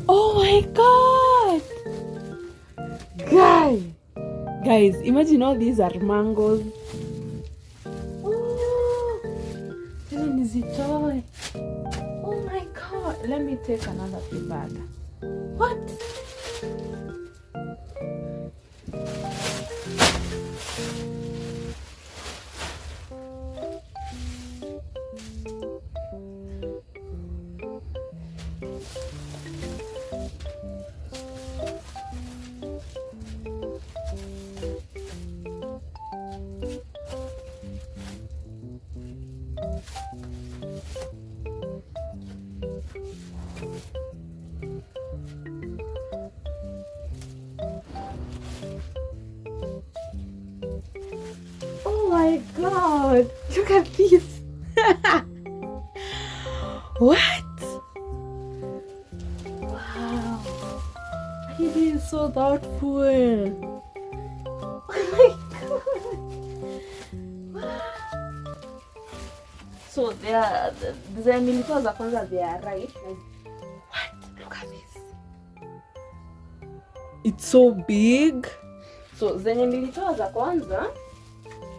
Oh my god! Guys, imagine all these are mangoes. Oh, oh my god. Let me take another paper. What? Oh my god, look at this. What? Wow, he is so thoughtful. Oh my god. So they are the militars are kwanza, they are right. What? Look at this. It's so big. So zenye militars za kwanza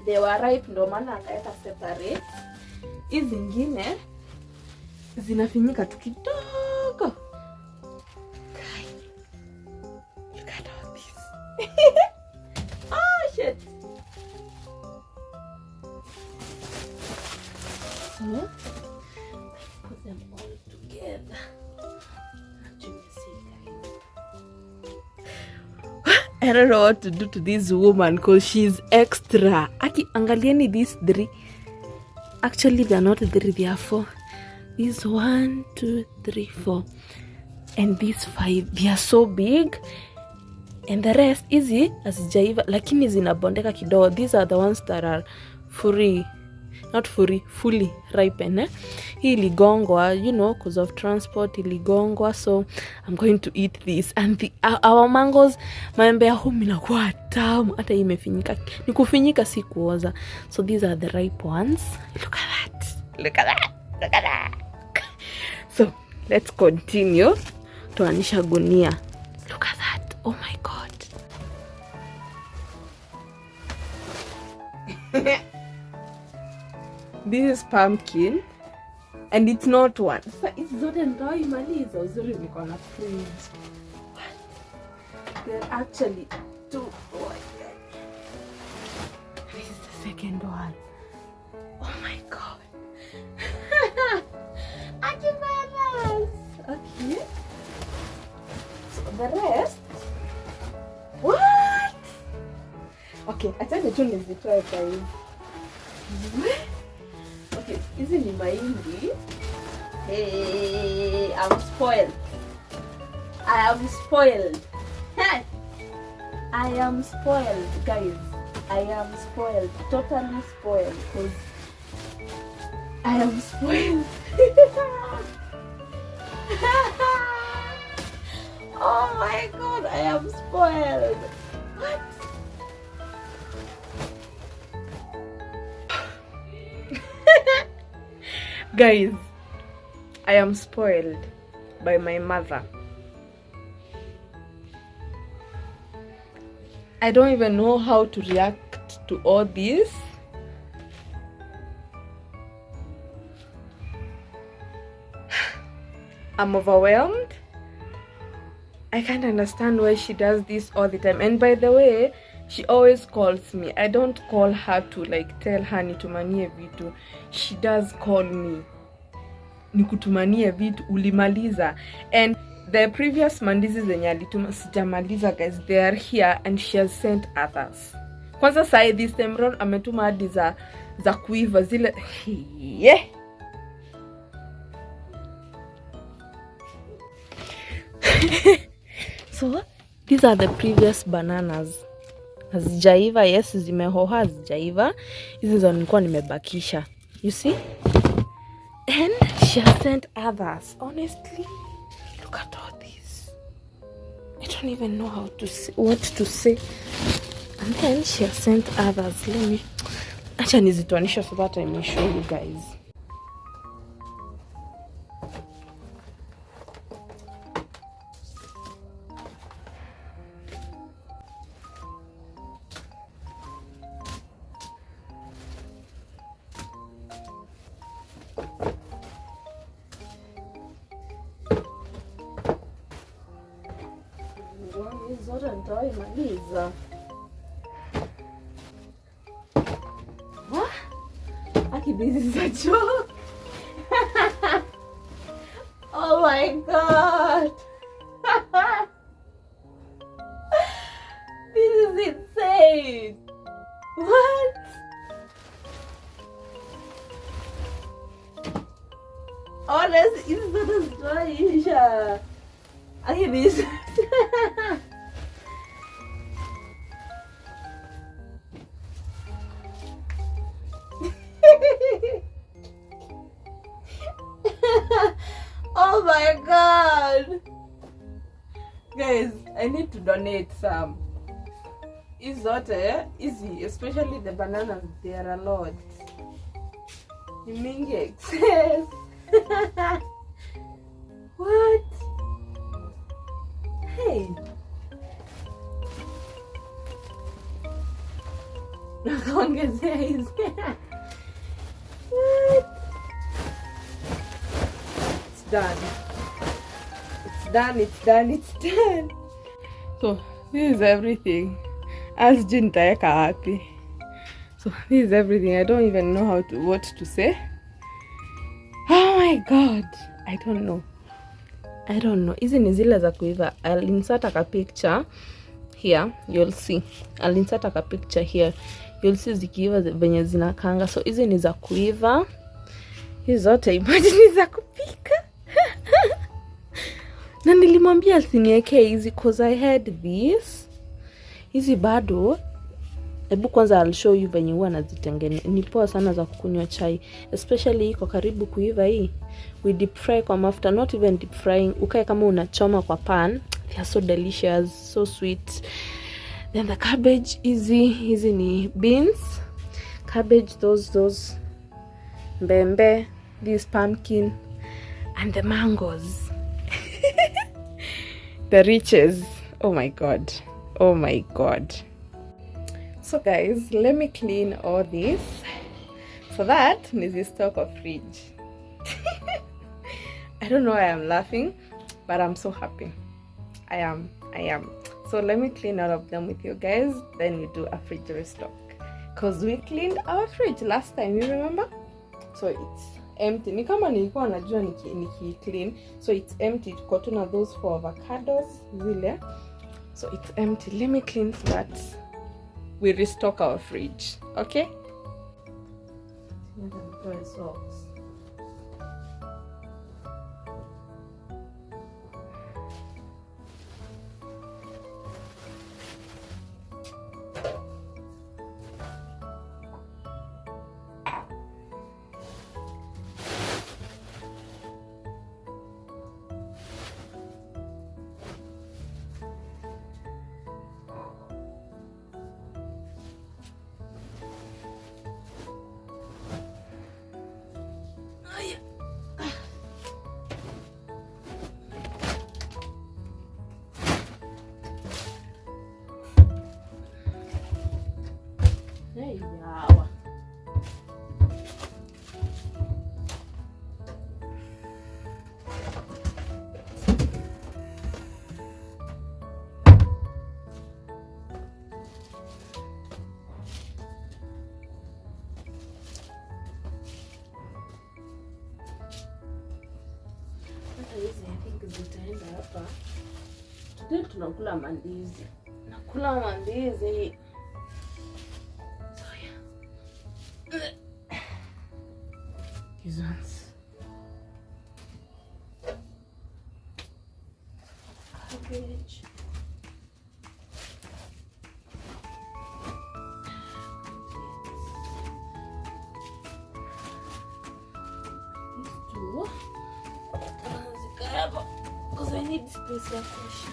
they were ripe, ndo maana akaeka separate. Hizi zingine zinafinyika tu kidogo. Look at all this. Oh shit. So put them all together. I don't know what to do to this woman because she's extra. Aki, angalieni these 3. Actually, they're not 3, they are 4. These 1, 2, 3, 4. And these 5, they are so big. And the rest, easy as jaiva. Lakini zinabondeka kidogo. These are the ones that are fully ripen. Hii iligongwa, you know, because of transport, iligongwa. So I'm going to eat this. And our mangoes, maembe ya humi inakuwa tamu. Hata imefinyika. Ni kufinyika si kuoza. So these are the ripe ones. Look at that. Look at that. Look at that. So let's continue. Toanisha gunia. Look at that. Oh my God. This is pumpkin. And it's not one. So it's zote ndo imaliza. Uzuri niko na fridge. There are actually 2. Oh my God. This is the second one. Oh my God. Okay. So the rest. What? Okay, I tell you the truth, is try guys. Okay, isn't it my Hindi? Hey, I'm spoiled. I am spoiled. I am spoiled, guys. I am spoiled. Totally spoiled. Because I am spoiled. Oh my God, I am spoiled. What? Guys, I am spoiled by my mother. I don't even know how to react to all this. I'm overwhelmed. I can't understand why she does this all the time. And by the way, she always calls me. I don't call her to like tell her nitumanie vitu. She does call me. Nikutumanie vitu ulimaliza. And the previous mandizi zenye alituma sijamaliza, guys. They are here and she has sent others. Kwanza sai this time round ametuma hadi za kuiva zile. Yeah. So these are the previous bananas. Hazijaiva, yes, zimehoha, hazijaiva. Hizi ndo nilikuwa nimebakisha. You see? And she has sent others. Honestly, look at all this. I don't even know how to say, what to say. And then she has sent others. Let me acha nizitoanisha so that I may show you guys. Zote nitaimaliza. What? Aki, this is a joke. Oh my God. This is insane. What? Honestly, it's not a story. Aki, this. Oh my God, guys, I need to donate some. Is that easy, especially the bananas. They are a lot. Mingi excess. What? Hey. Nakaongezea hizi. What? It's done. It's done. It's done. It's done. So this is everything. As Jin Taeka happy. So this is everything. I don't even know what to say. Oh my God. I don't know. Hizi ni zile za kuiva. I'll insert a picture here, you'll see. I'll insert a picture here. You'll see zikiiva venye zinakanga. So hizi ni za kuiva. Hizi zote imagine ni za kupika. Na nilimwambia asiniweke hizi cause I had this. Hizi bado. Hebu kwanza I'll show you venye huwa nazitengeneza. Ni poa sana za kukunywa chai. Especially iko karibu kuiva hii. We deep fry kwa mafuta, not even deep frying. Ukae kama unachoma kwa pan. They are so delicious, so sweet. Then the cabbage, hizi ni beans. Cabbage, those mbembe, this pumpkin, and the mangoes. The riches. Oh my god. Oh my god. So guys, let me clean all this. So that is the stock of fridge. I don't know why I'm laughing, but I'm so happy. I am. So let me clean all of them with you guys, then we do a fridge restock. Because we cleaned our fridge last time, you remember? So it's empty. Ni kama nilikuwa najua niki clean. So it's empty. Tuko tu na those 4 avocados zile. So it's empty. Let me clean so that we restock our fridge. Okay? Yawa. Zitaenda hapa. Today tunakula mandizi. Nakula mandizi. These ones. Cabbage. These two. Because I need space for fish.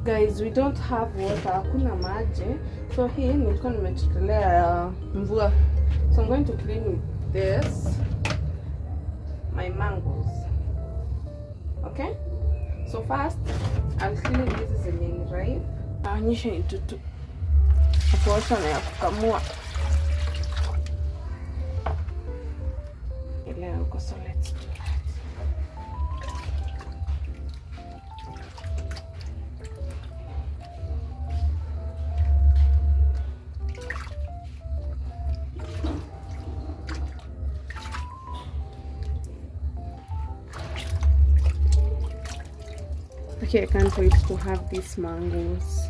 Guys, we don't have water, hakuna maji. So hii nilikuwa nimechekelea mvua. So I'm going to clean with this my mangoes. Okay? So first I'll clean hizi zenye ni ripe. Naonyesha ni tutu. Kuosha na ya kukamua. Ile uko, so let's do that. Okay, I can't wait to have these mangoes.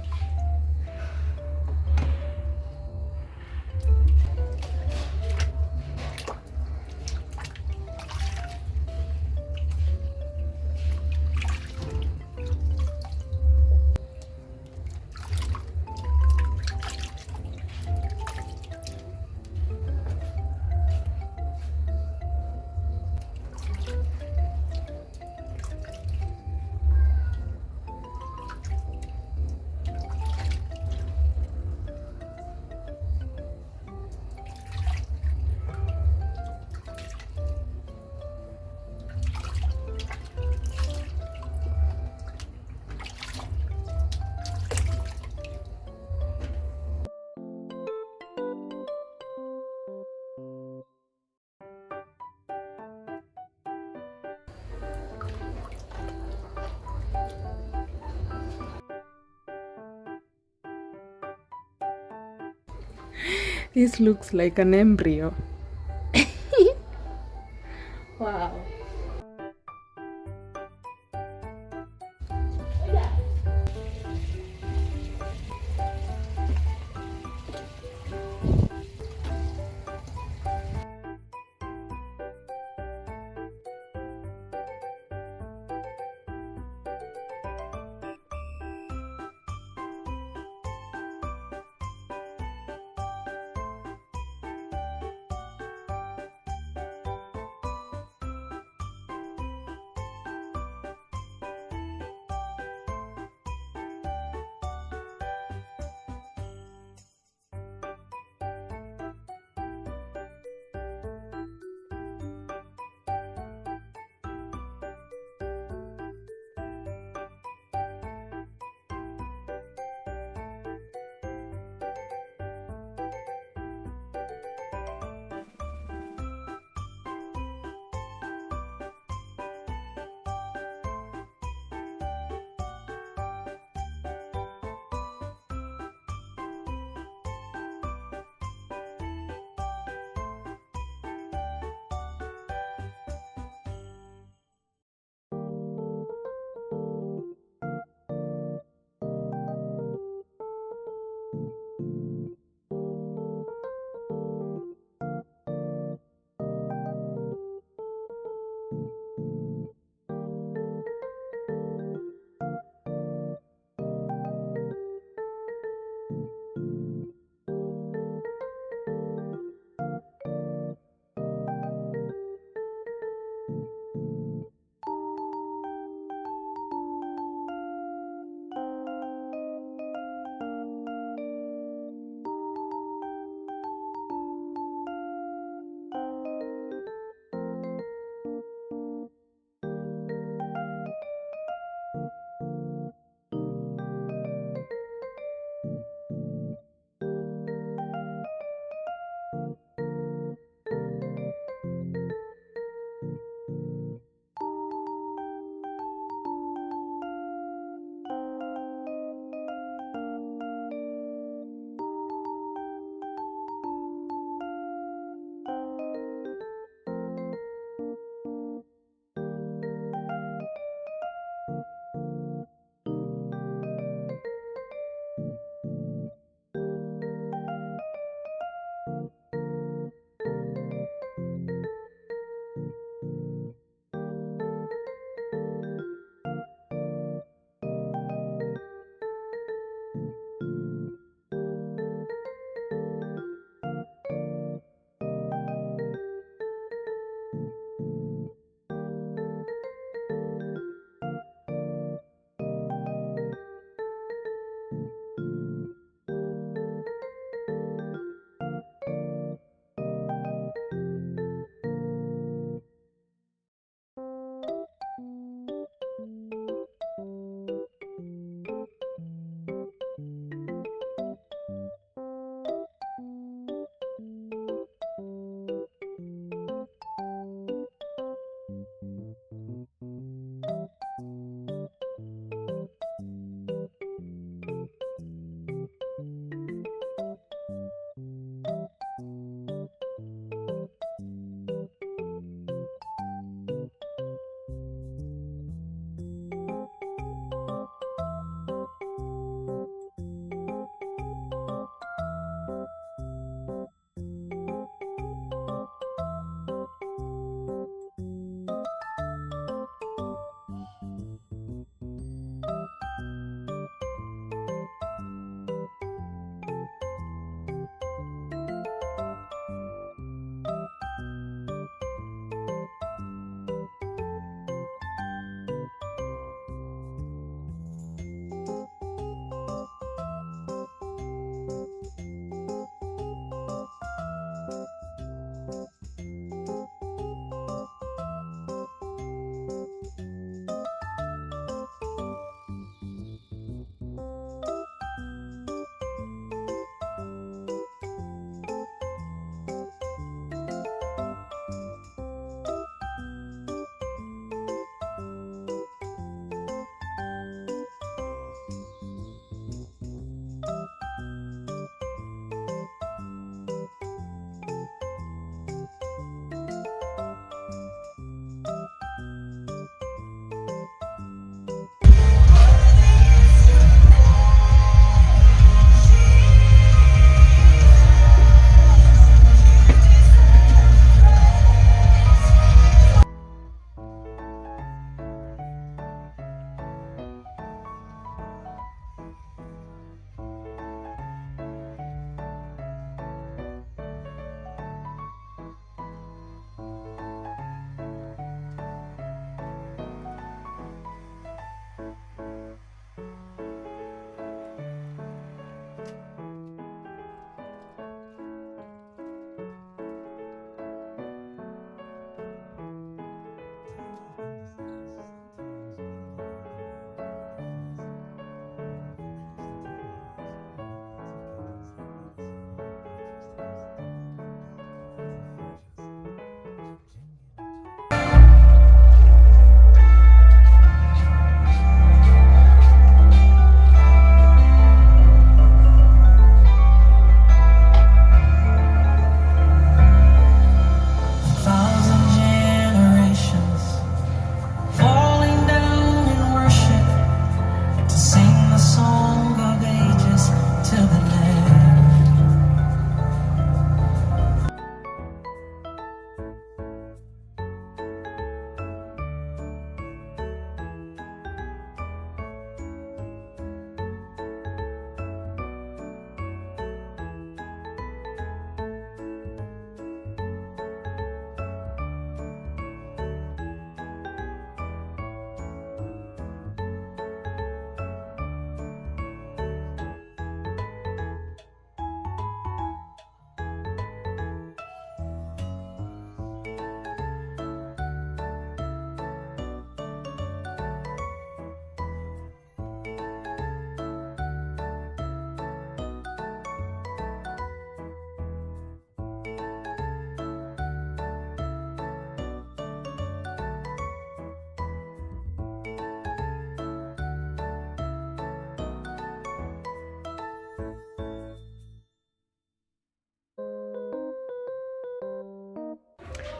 This looks like an embryo. Wow.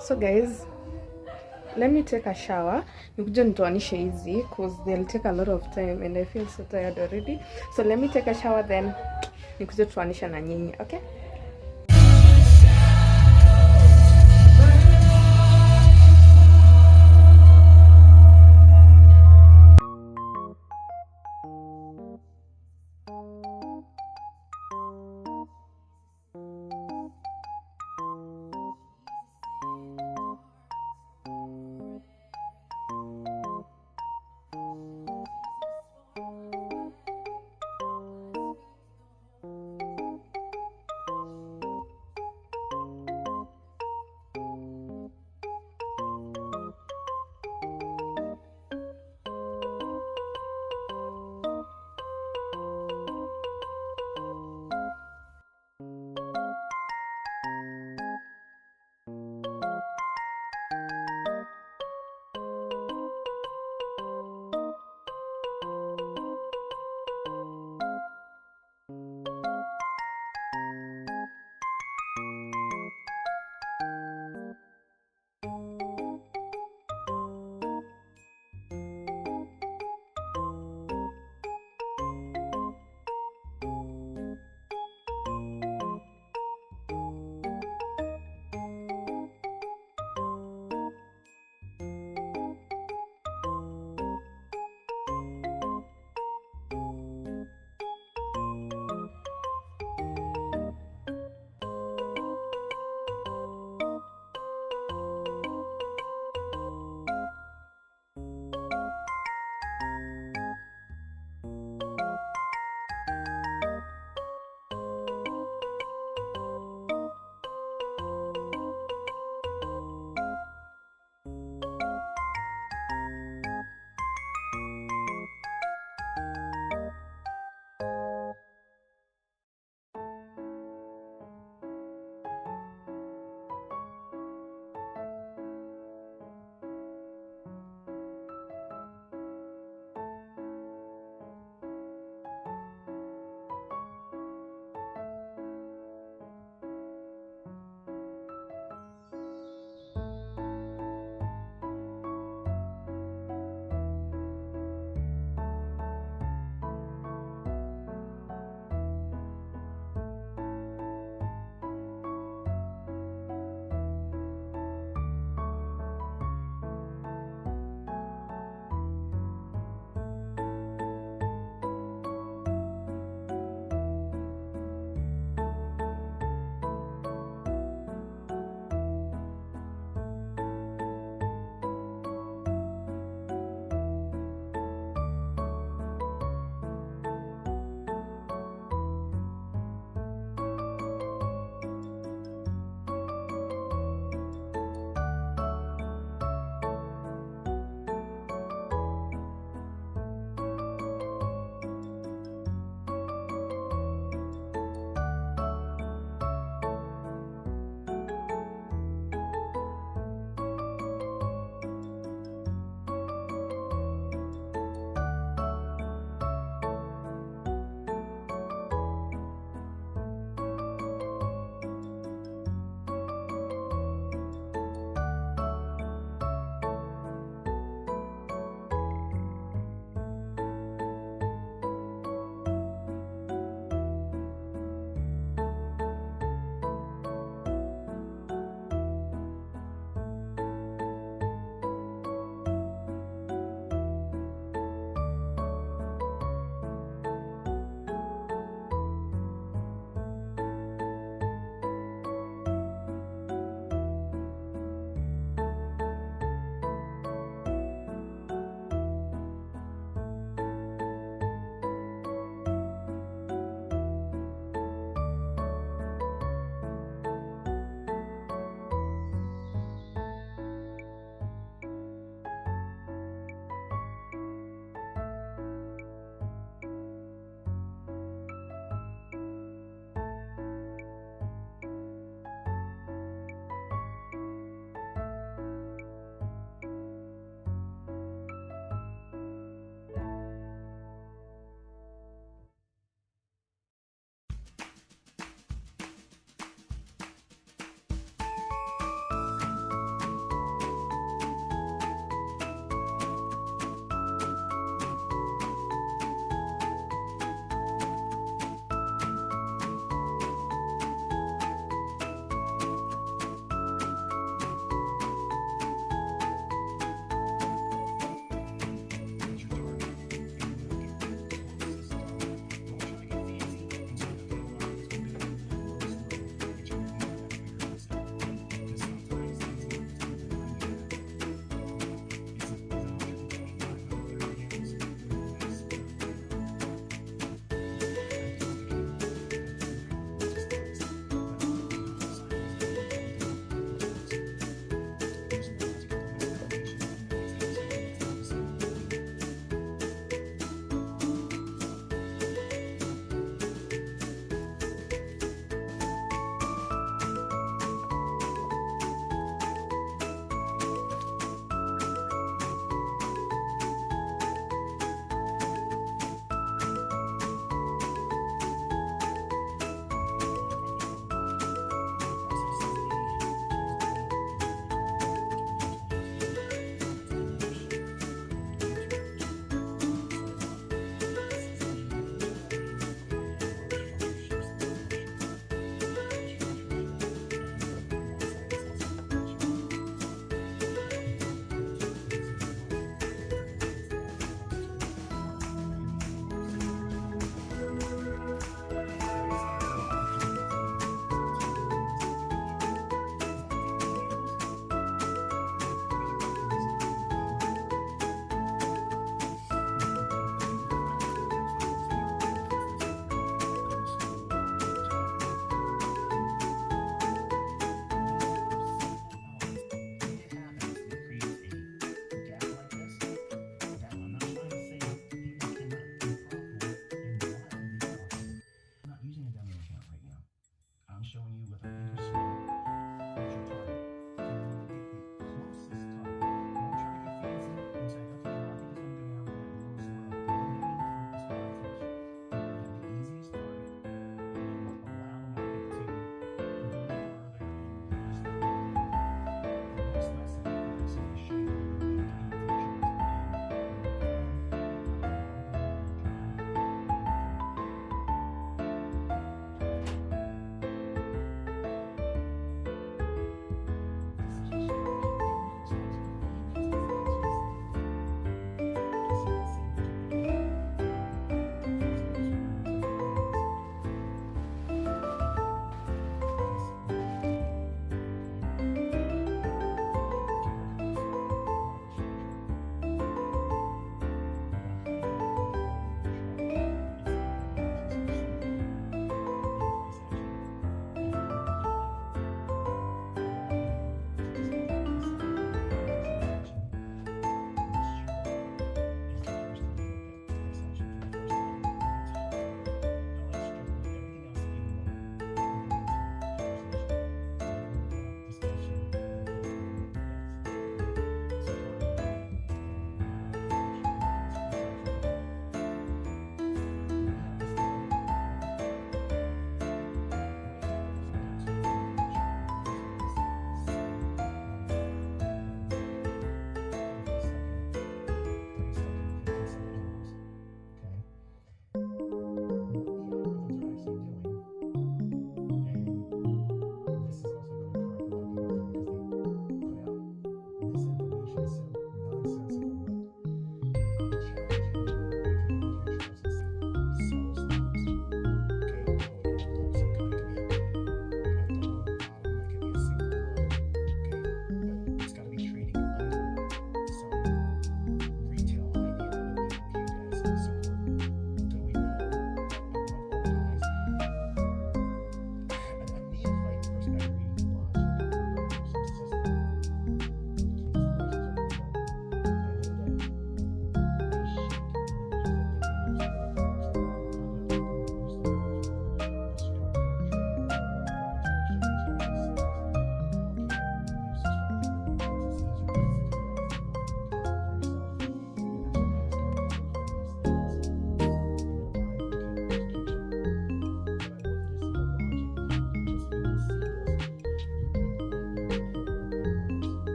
So guys, let me take a shower. Nikuja nitoanishe hizi because they'll take a lot of time and I feel so tired already. So let me take a shower then nikuja tuanisha na nyinyi, okay?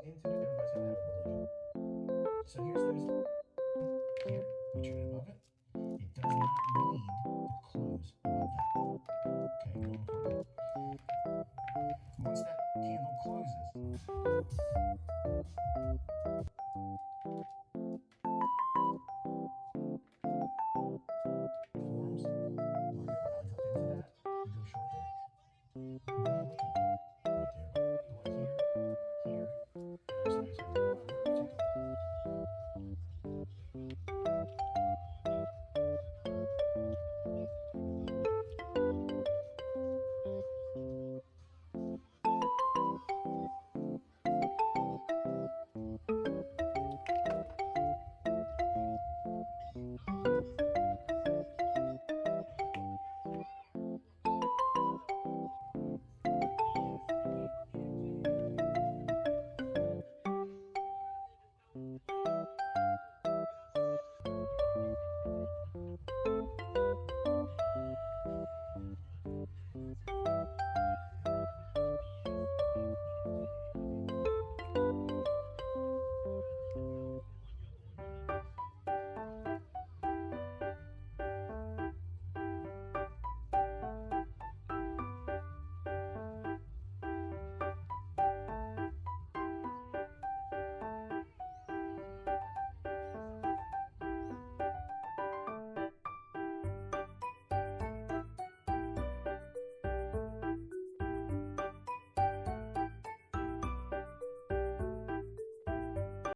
into it. Everybody's gonna have a little. So here's here. Put your head above it. It does not need to close above that. Okay, going forward. Once that candle closes,